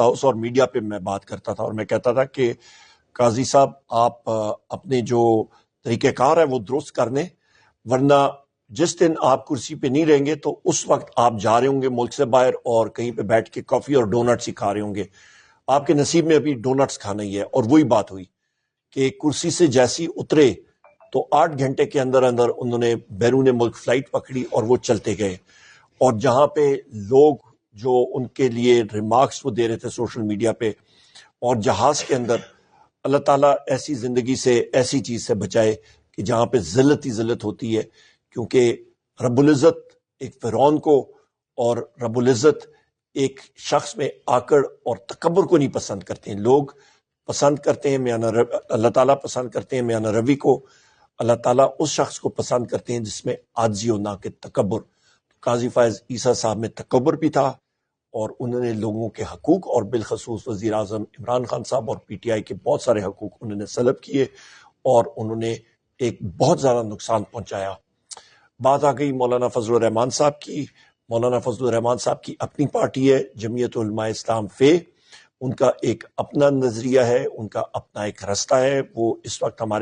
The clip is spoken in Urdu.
ہاؤس اور میڈیا پہ میں بات کرتا تھا اور میں کہتا تھا کہ قاضی صاحب آپ اپنے جو طریقہ کار ہے وہ درست کر لیں، ورنہ جس دن آپ کرسی پہ نہیں رہیں گے تو اس وقت آپ جا رہے ہوں گے ملک سے باہر اور کہیں پہ بیٹھ کے کافی اور ڈونٹس ہی کھا رہے ہوں گے. آپ کے نصیب میں ابھی ڈونٹس کھانا ہی ہے. اور وہی بات ہوئی کہ کرسی سے جیسی اترے تو 8 گھنٹے کے اندر اندر انہوں نے بیرون ملک فلائٹ پکڑی اور وہ چلتے گئے. اور جہاں پہ لوگ جو ان کے لیے ریمارکس وہ دے رہے تھے سوشل میڈیا پہ اور جہاز کے اندر، اللہ تعالیٰ ایسی زندگی سے ایسی چیز سے بچائے کہ جہاں پہ ذلت ہی ذلت ہوتی ہے، کیونکہ رب العزت ایک فرعون کو اور رب العزت ایک شخص میں آکڑ اور تکبر کو نہیں پسند کرتے ہیں. لوگ پسند کرتے ہیں اللہ تعالیٰ پسند کرتے ہیں میانہ روی کو، اللہ تعالیٰ اس شخص کو پسند کرتے ہیں جس میں عاجزی ہو نہ کہ تکبر. قاضی فائز عیسیٰ صاحب میں تکبر بھی تھا اور انہوں نے لوگوں کے حقوق اور بالخصوص وزیر اعظم عمران خان صاحب اور پی ٹی آئی کے بہت سارے حقوق انہوں نے سلب کیے اور انہوں نے ایک بہت زیادہ نقصان پہنچایا. بات آ گئی مولانا فضل الرحمان صاحب کی. مولانا فضل الرحمان صاحب کی اپنی پارٹی ہے جمعیت علماء اسلام فے، ان کا ایک اپنا نظریہ ہے، ان کا اپنا ایک رستہ ہے. وہ اس وقت ہمارے